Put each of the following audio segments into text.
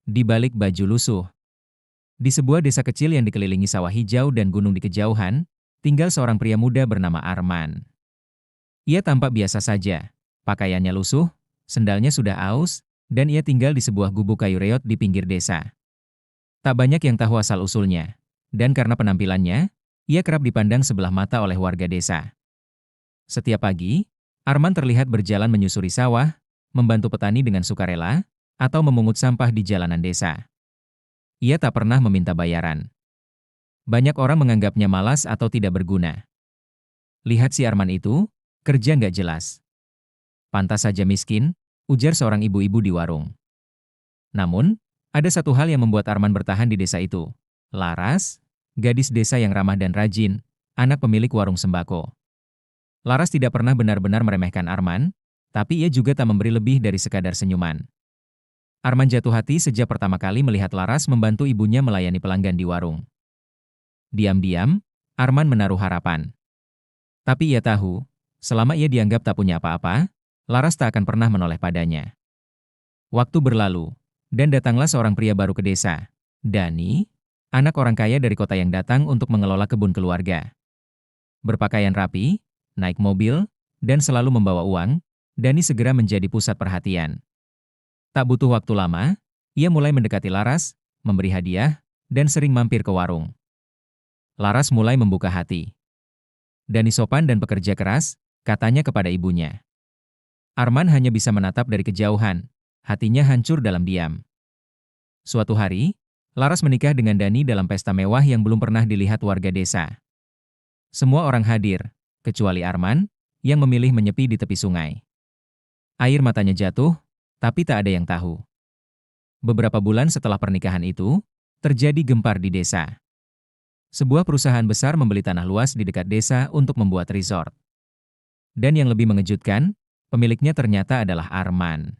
Di balik baju lusuh, di sebuah desa kecil yang dikelilingi sawah hijau dan gunung di kejauhan, tinggal seorang pria muda bernama Arman. Ia tampak biasa saja, pakaiannya lusuh, sendalnya sudah aus, dan ia tinggal di sebuah gubuk kayu reot di pinggir desa. Tak banyak yang tahu asal-usulnya, dan karena penampilannya, ia kerap dipandang sebelah mata oleh warga desa. Setiap pagi, Arman terlihat berjalan menyusuri sawah, membantu petani dengan sukarela, atau memungut sampah di jalanan desa. Ia tak pernah meminta bayaran. Banyak orang menganggapnya malas atau tidak berguna. Lihat si Arman itu, kerja nggak jelas. Pantas saja miskin, ujar seorang ibu-ibu di warung. Namun, ada satu hal yang membuat Arman bertahan di desa itu. Laras, gadis desa yang ramah dan rajin, anak pemilik warung sembako. Laras tidak pernah benar-benar meremehkan Arman, tapi ia juga tak memberi lebih dari sekadar senyuman. Arman jatuh hati sejak pertama kali melihat Laras membantu ibunya melayani pelanggan di warung. Diam-diam, Arman menaruh harapan. Tapi ia tahu, selama ia dianggap tak punya apa-apa, Laras tak akan pernah menoleh padanya. Waktu berlalu, dan datanglah seorang pria baru ke desa. Dani, anak orang kaya dari kota yang datang untuk mengelola kebun keluarga. Berpakaian rapi, naik mobil, dan selalu membawa uang, Dani segera menjadi pusat perhatian. Tak butuh waktu lama, ia mulai mendekati Laras, memberi hadiah, dan sering mampir ke warung. Laras mulai membuka hati. Dani sopan dan pekerja keras, katanya kepada ibunya. Arman hanya bisa menatap dari kejauhan, hatinya hancur dalam diam. Suatu hari, Laras menikah dengan Dani dalam pesta mewah yang belum pernah dilihat warga desa. Semua orang hadir, kecuali Arman, yang memilih menyepi di tepi sungai. Air matanya jatuh, tapi tak ada yang tahu. Beberapa bulan setelah pernikahan itu, terjadi gempar di desa. Sebuah perusahaan besar membeli tanah luas di dekat desa untuk membuat resort. Dan yang lebih mengejutkan, pemiliknya ternyata adalah Arman.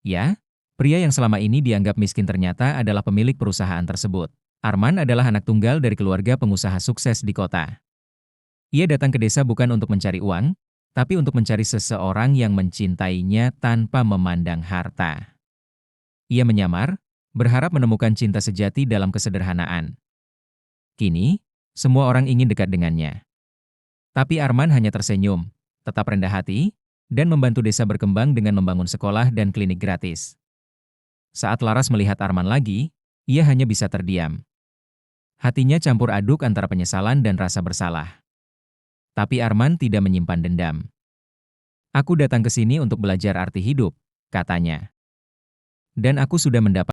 Ya, pria yang selama ini dianggap miskin ternyata adalah pemilik perusahaan tersebut. Arman adalah anak tunggal dari keluarga pengusaha sukses di kota. Ia datang ke desa bukan untuk mencari uang, tapi untuk mencari seseorang yang mencintainya tanpa memandang harta. Ia menyamar, berharap menemukan cinta sejati dalam kesederhanaan. Kini, semua orang ingin dekat dengannya. Tapi Arman hanya tersenyum, tetap rendah hati, dan membantu desa berkembang dengan membangun sekolah dan klinik gratis. Saat Laras melihat Arman lagi, ia hanya bisa terdiam. Hatinya campur aduk antara penyesalan dan rasa bersalah. Tapi Arman tidak menyimpan dendam. Aku datang ke sini untuk belajar arti hidup, katanya. Dan aku sudah mendapat